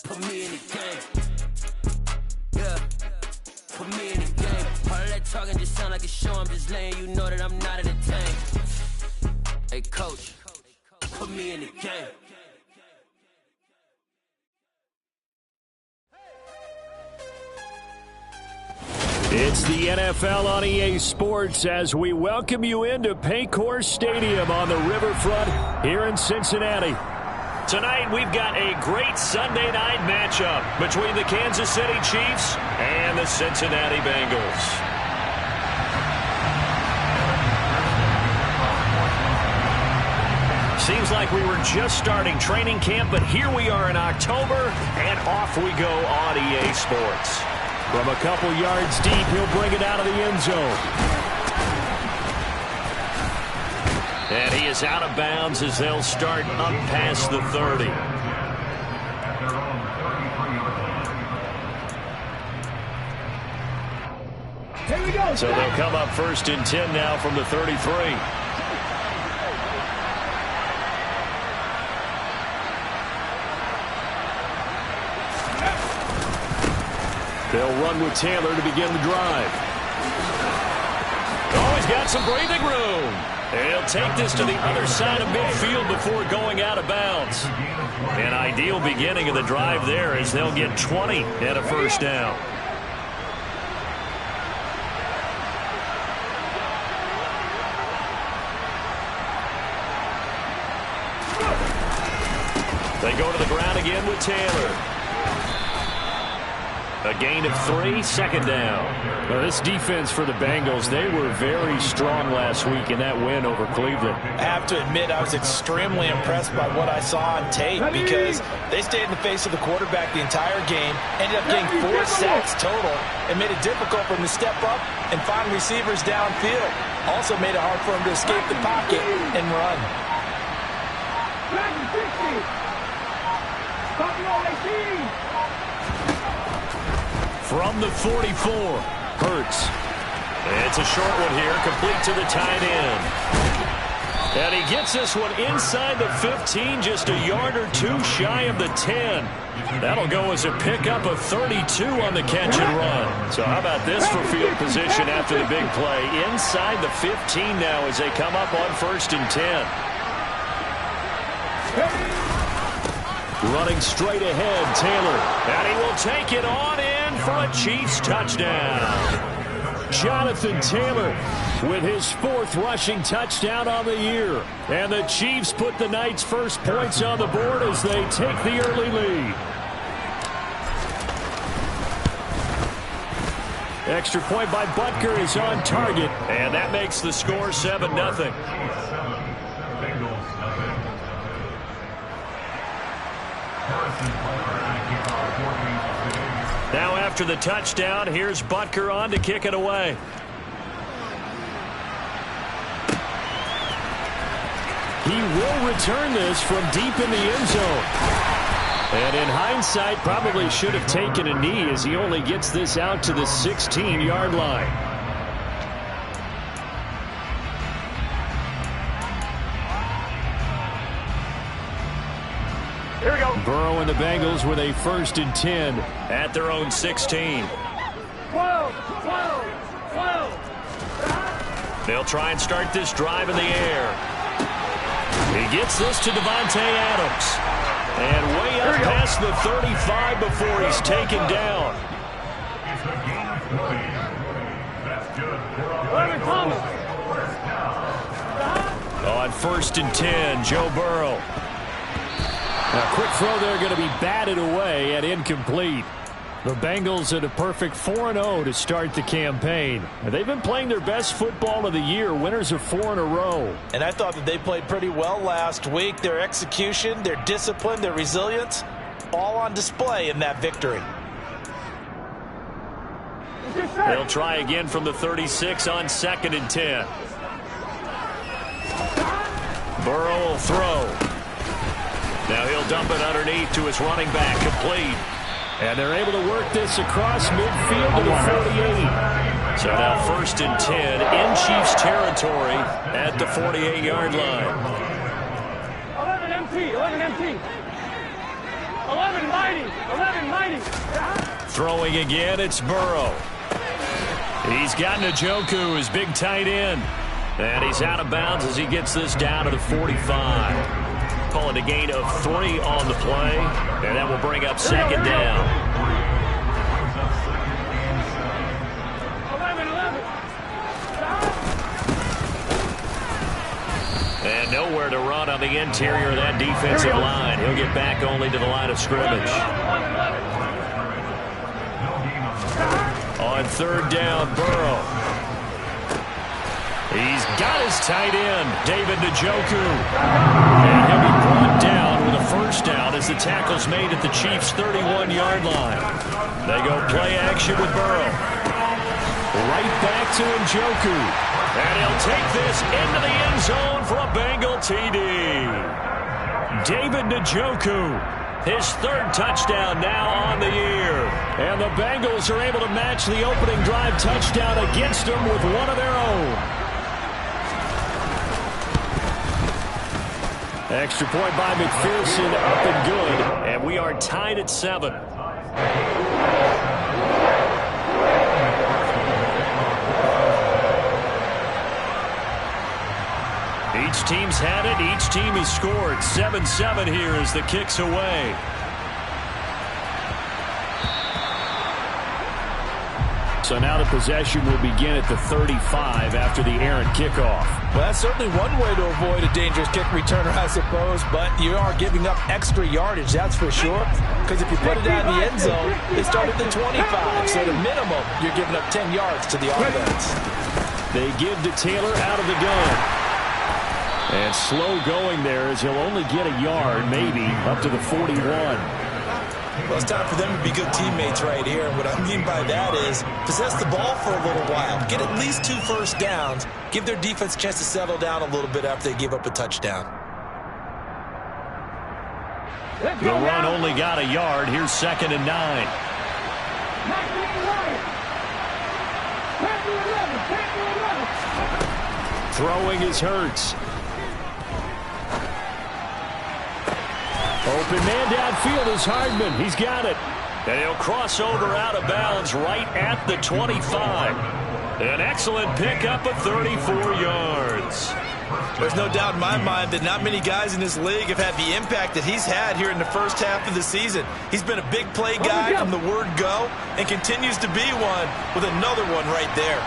Put me in the game. Yeah. Put me in the game. All of that talking just sound like a show. I'm just letting you know that I'm not entertained. Hey, coach. Put me in the game. It's the NFL on EA Sports as we welcome you into Paycor Stadium on the riverfront here in Cincinnati. Tonight we've got a great Sunday night matchup between the Kansas City Chiefs and the Cincinnati Bengals. Seems like we were just starting training camp, but here we are in October, and off we go on EA Sports. From a couple yards deep, he'll bring it out of the end zone. And he is out of bounds as they'll start up past the 30. Here we go. So they'll come up 1st and 10 now from the 33. They'll run with Taylor to begin the drive. Oh, he's got some breathing room. He'll take this to the other side of midfield before going out of bounds. An ideal beginning of the drive there as they'll get 20 and a first down. They go to the ground again with Taylor. A gain of 3, second down. Well, this defense for the Bengals, they were very strong last week in that win over Cleveland. I have to admit I was extremely impressed by what I saw on tape because they stayed in the face of the quarterback the entire game, ended up getting 4 sacks total, and made it difficult for him to step up and find receivers downfield. Also made it hard for him to escape the pocket and run. From the 44, Hurts. It's a short one here, complete to the tight end. And he gets this one inside the 15, just a yard or 2 shy of the 10. That'll go as a pickup of 32 on the catch and run. So how about this for field position after the big play? Inside the 15 now as they come up on 1st and 10. Running straight ahead, Taylor. And he will take it on in for a Chiefs touchdown. Jonathan Taylor with his 4th rushing touchdown on the year. And the Chiefs put the night's first points on the board as they take the early lead. Extra point by Butker is on target. And that makes the score 7-0. Now after the touchdown, here's Butker on to kick it away. He will return this from deep in the end zone. And in hindsight, probably should have taken a knee as he only gets this out to the 16-yard line. Here we go. Burrow and the Bengals with a 1st and 10 at their own 16. 12. They'll try and start this drive in the air. He gets this to Devontae Adams. And way up past the 35 before he's taken down. On 1st and 10, Joe Burrow. A quick throw there going to be batted away and incomplete. The Bengals at a perfect 4-0 to start the campaign. They've been playing their best football of the year, winners of 4 in a row. And I thought that they played pretty well last week. Their execution, their discipline, their resilience, all on display in that victory. They'll try again from the 36 on 2nd and 10. Burrow will throw. Now he'll dump it underneath to his running back, complete. And they're able to work this across midfield to the 48. So now 1st and 10 in Chiefs territory at the 48-yard line. 11 empty. 11 empty. 11 mighty. 11. Throwing again, it's Burrow. He's got Njoku, his big tight end. And he's out of bounds as he gets this down to the 45. Call it a gain of 3 on the play, and that will bring up second down. 11. And nowhere to run on the interior of that defensive line. He'll get back only to the line of scrimmage. On third down, Burrow. He's got his tight end, David Njoku. And he'll be brought down with a first down as the tackle's made at the Chiefs' 31-yard line. They go play action with Burrow. Right back to Njoku. And he'll take this into the end zone for a Bengal TD. David Njoku, his 3rd touchdown now on the year. And the Bengals are able to match the opening drive touchdown against them with one of their own. Extra point by McPherson, up and good. And we are tied at 7. Each team's had it. Each team has scored. 7-7 here as the kick's away. So now the possession will begin at the 35 after the errant kickoff. Well, that's certainly one way to avoid a dangerous kick returner, I suppose, but you are giving up extra yardage, that's for sure, because if you put it down in the end zone, they start at the 25, so the minimum, you're giving up 10 yards to the offense. They give to Taylor out of the gun. And slow going there as he'll only get a yard, maybe, up to the 41. Well, it's time for them to be good teammates right here. And what I mean by that is possess the ball for a little while. Get at least 2 first downs. Give their defense a chance to settle down a little bit after they give up a touchdown. The run only got a yard. Here's 2nd and 9. Throwing is Hurts. Open man downfield is Hardman. He's got it. And he'll cross over out of bounds right at the 25. An excellent pickup of 34 yards. There's no doubt in my mind that not many guys in this league have had the impact that he's had here in the first half of the season. He's been a big play guy from the word go and continues to be one with another one right there.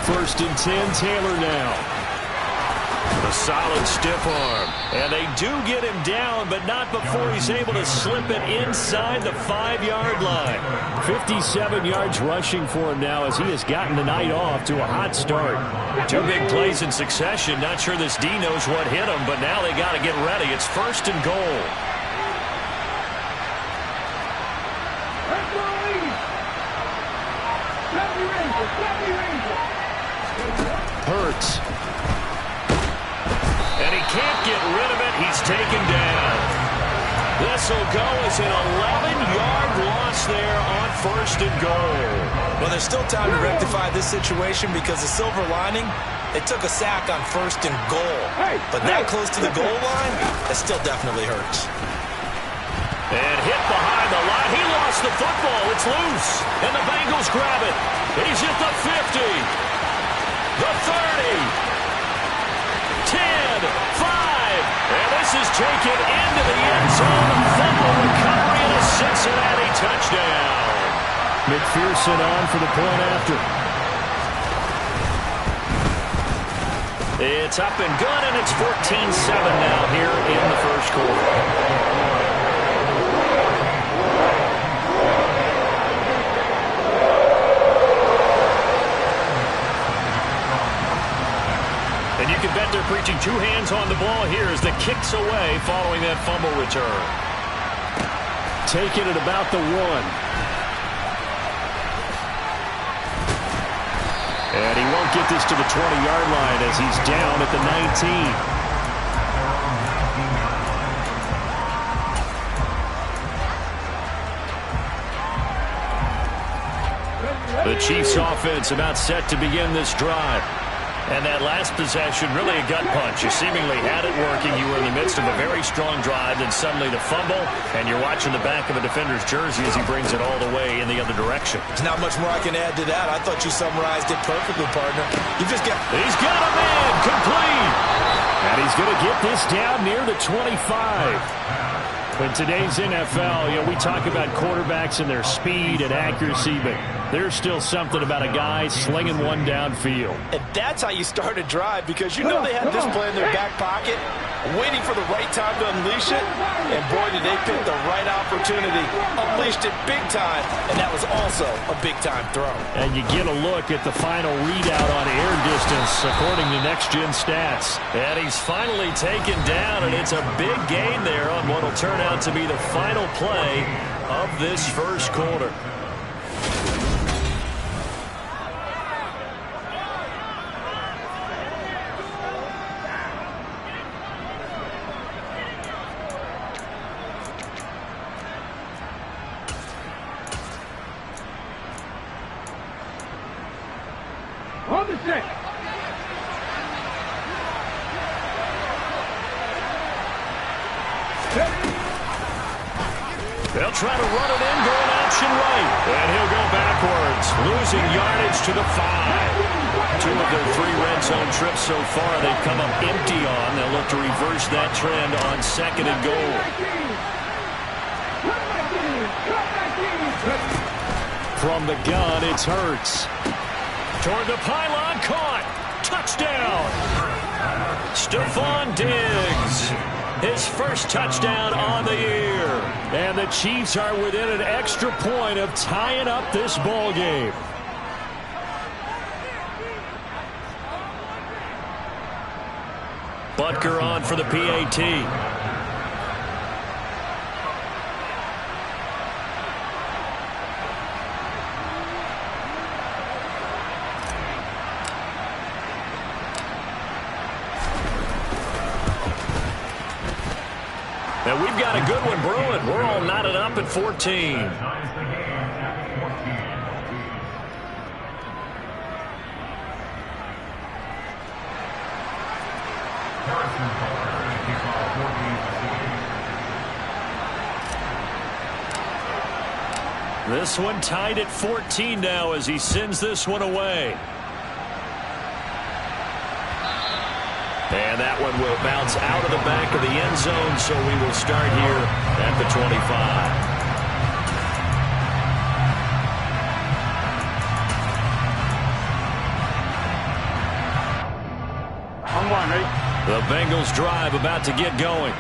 First and 10, Taylor now. A solid stiff arm. And they do get him down, but not before he's able to slip it inside the 5-yard line. 57 yards rushing for him now as he has gotten the night off to a hot start. 2 big plays in succession. Not sure this D knows what hit him, but now they got to get ready. It's 1st and goal. Hurts. And he can't get rid of it. He's taken down. This will go as an 11-yard loss there on 1st and goal. Well, there's still time to rectify this situation because the silver lining, they took a sack on 1st and goal. But that close to the goal line, that still definitely hurts. And hit behind the line. He lost the football. It's loose. And the Bengals grab it. He's at the 50. The 30, 10, 5, and this is taken into the end zone. A fumble recovery and a Cincinnati touchdown. McPherson on for the point after. It's up and good, and it's 14-7 now here in the first quarter. And you can bet they're preaching 2 hands on the ball here as the kick's away following that fumble return. Taking it about the 1. And he won't get this to the 20-yard line as he's down at the 19. The Chiefs offense about set to begin this drive. And that last possession, really a gut punch. You seemingly had it working. You were in the midst of a very strong drive, then suddenly the fumble, and you're watching the back of a defender's jersey as he brings it all the way in the other direction. There's not much more I can add to that. I thought you summarized it perfectly, partner. You just got... He's got a man complete. And he's going to get this down near the 25. In today's NFL, we talk about quarterbacks and their speed and accuracy, but there's still something about a guy slinging one downfield. And that's how you start a drive, because you know they had this play in their back pocket, waiting for the right time to unleash it. And boy, did they pick the right opportunity. Unleashed it big time, and that was also a big-time throw. And you get a look at the final readout on air distance, according to Next Gen Stats. And he's finally taken down, and it's a big gain there on what will turn out to be the final play of this first quarter. On the set. They'll try to run it in, going option right. And he'll go backwards, losing yardage to the 5. 2 of their 3 red zone trips so far they've come up empty on. They'll look to reverse that trend on 2nd and goal. From the gun, it's Hurts. Toward the pylon, caught. Touchdown. Stephon Diggs. His first touchdown on the year. And the Chiefs are within an extra point of tying up this ball game. Butker on for the PAT. And we've got a good one brewing. We're all knotted up at 14. This one tied at 14 now as he sends this one away. And that one will bounce out of the back of the end zone, so we will start here at the 25. On one, ready? The Bengals drive about to get going.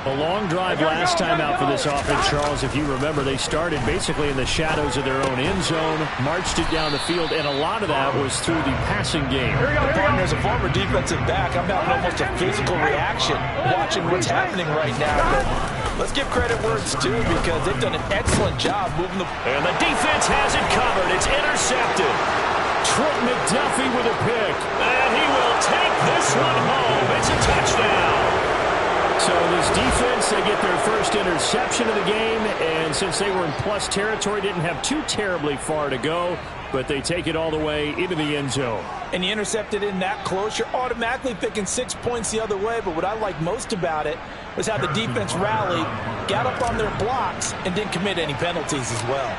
A long drive last time out for this offense, Charles. If you remember, they started basically in the shadows of their own end zone, marched it down the field, and a lot of that was through the passing game. Partner, as a former defensive back, I'm having almost a physical reaction watching what's happening right now. But let's give credit where it's due, because they've done an excellent job moving the... And the defense has it covered. It's intercepted. Trent McDuffie with a pick. And he will take this one home. It's a touchdown. So this defense, they get their first interception of the game, and since they were in plus territory, didn't have too terribly far to go, but they take it all the way into the end zone. And you intercepted in that close, you're automatically thinking 6 points the other way, but what I like most about it was how the defense rallied, got up on their blocks, and didn't commit any penalties as well.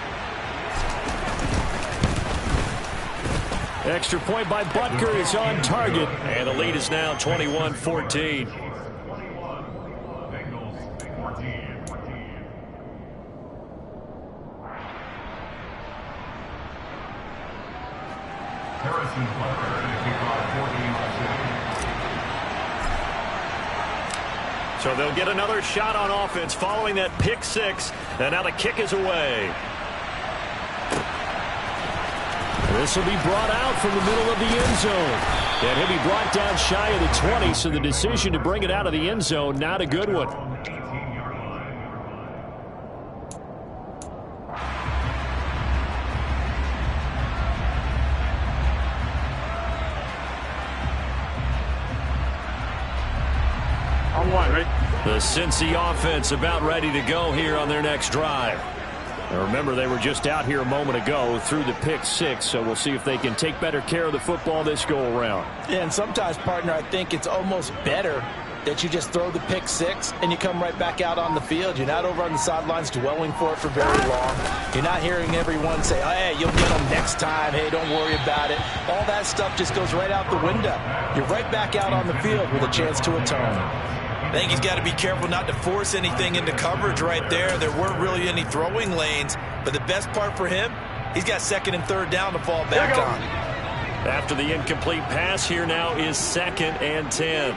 Extra point by Butker is on target, and the lead is now 21-14. So they'll get another shot on offense following that pick 6, and now the kick is away. This will be brought out from the middle of the end zone. And he'll be brought down shy of the 20, so the decision to bring it out of the end zone, not a good one. On one, ready? The Cincy offense about ready to go here on their next drive. Now remember, they were just out here a moment ago through the pick six, so we'll see if they can take better care of the football this go-around. Yeah, and sometimes, partner, I think it's almost better that you just throw the pick six and you come right back out on the field. You're not over on the sidelines dwelling for it for very long. You're not hearing everyone say, oh, hey, you'll get them next time. Hey, don't worry about it. All that stuff just goes right out the window. You're right back out on the field with a chance to atone. I think he's got to be careful not to force anything into coverage right there. There weren't really any throwing lanes, but the best part for him, he's got second and third down to fall back on. After the incomplete pass, here now is 2nd and 10.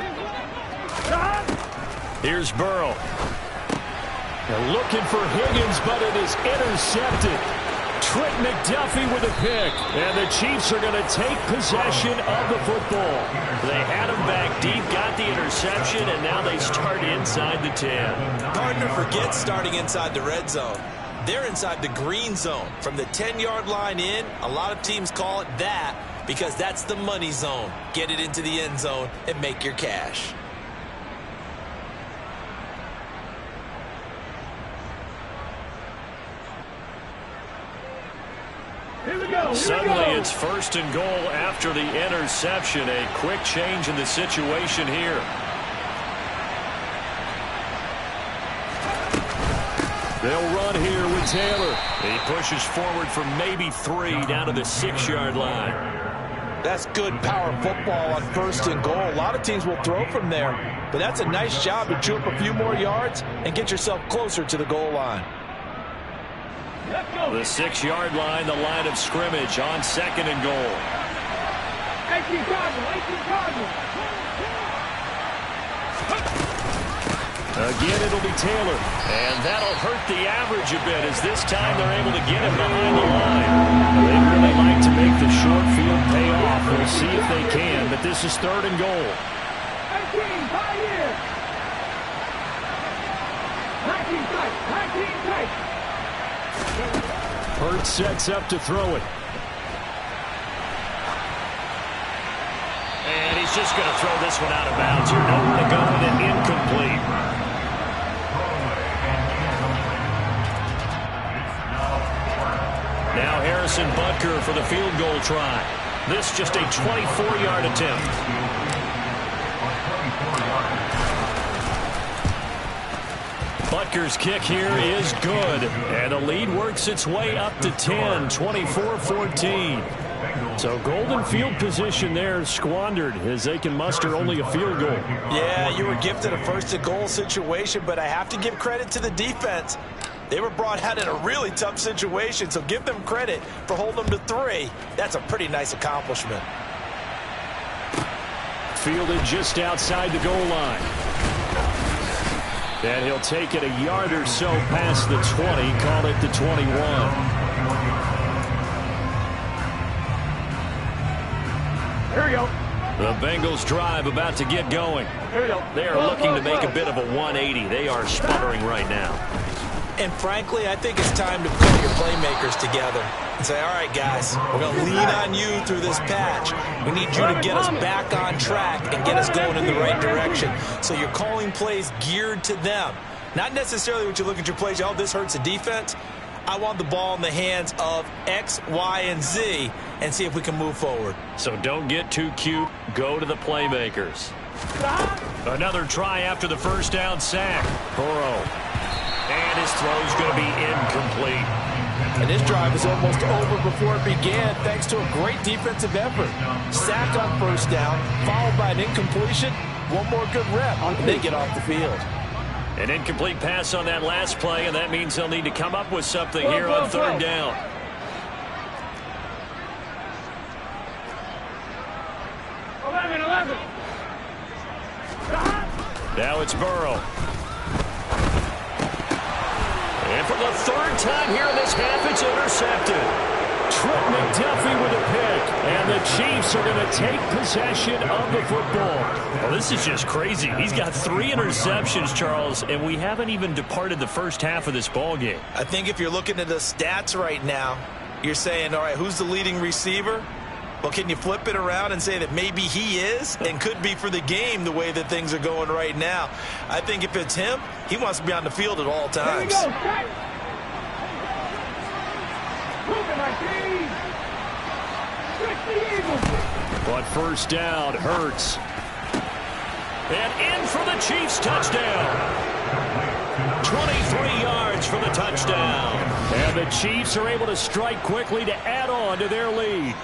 Here's Burrow. They're looking for Higgins, but it is intercepted. Trent McDuffie with a pick, and the Chiefs are going to take possession of the football. They had him back deep, got the interception, and now they start inside the 10. Gardner forgets starting inside the red zone. They're inside the green zone. From the 10-yard line in, a lot of teams call it that because that's the money zone. Get it into the end zone and make your cash. Suddenly it's 1st and goal after the interception. A quick change in the situation here. They'll run here with Taylor. He pushes forward from maybe 3 down to the 6-yard line. That's good power football on 1st and goal. A lot of teams will throw from there, but that's a nice job to chew up a few more yards and get yourself closer to the goal line. The 6-yard line, the line of scrimmage on 2nd and goal. 18 Cardinals. Again, it'll be Taylor. And that'll hurt the average a bit as this time they're able to get him behind the line. They'd really like to make the short field pay off. We'll see if they can, but this is 3rd and goal. 18, 5 years. 19 tight. Hurts sets up to throw it. And he's just going to throw this one out of bounds here. Nowhere to go with it, incomplete. Now Harrison Butker for the field goal try. This just a 24-yard attempt. Butker's kick here is good, and the lead works its way up to 10, 24-14. So golden field position there squandered as they can muster only a field goal. Yeah, you were gifted a 1st and goal situation, but I have to give credit to the defense. They were brought out in a really tough situation, so give them credit for holding them to 3. That's a pretty nice accomplishment. Fielded just outside the goal line. And he'll take it a yard or so past the 20, call it the 21. Here we go. The Bengals drive about to get going. Here we go. They are looking to make a bit of a 180. They are sputtering right now. And frankly, I think it's time to put your playmakers together and say, all right, guys, we're going to lean on you through this patch. We need you to get us back on track and get us going in the right direction. So you're calling plays geared to them. Not necessarily what you look at your plays, oh, this hurts the defense. I want the ball in the hands of X, Y, and Z and see if we can move forward. So don't get too cute. Go to the playmakers. Another try after the 1st down sack. Burrow. And his throw's going to be incomplete. And this drive is almost over before it began thanks to a great defensive effort. Sack on 1st down, followed by an incompletion. One more good rep, and they get off the field. An incomplete pass on that last play, and that means they'll need to come up with something here on 3rd down. Now it's Burrow. And for the 3rd time here in this half, it's intercepted. Trent McDuffie with a pick, and the Chiefs are going to take possession of the football. Well, this is just crazy. He's got 3 interceptions, Charles, and we haven't even departed the first half of this ball game. I think if you're looking at the stats right now, you're saying, all right, who's the leading receiver? Well, can you flip it around and say that maybe he is and could be for the game the way that things are going right now? I think if it's him, he wants to be on the field at all times. But first down, Hurts. And in for the Chiefs touchdown. 23 yards for the touchdown. And the Chiefs are able to strike quickly to add on to their lead.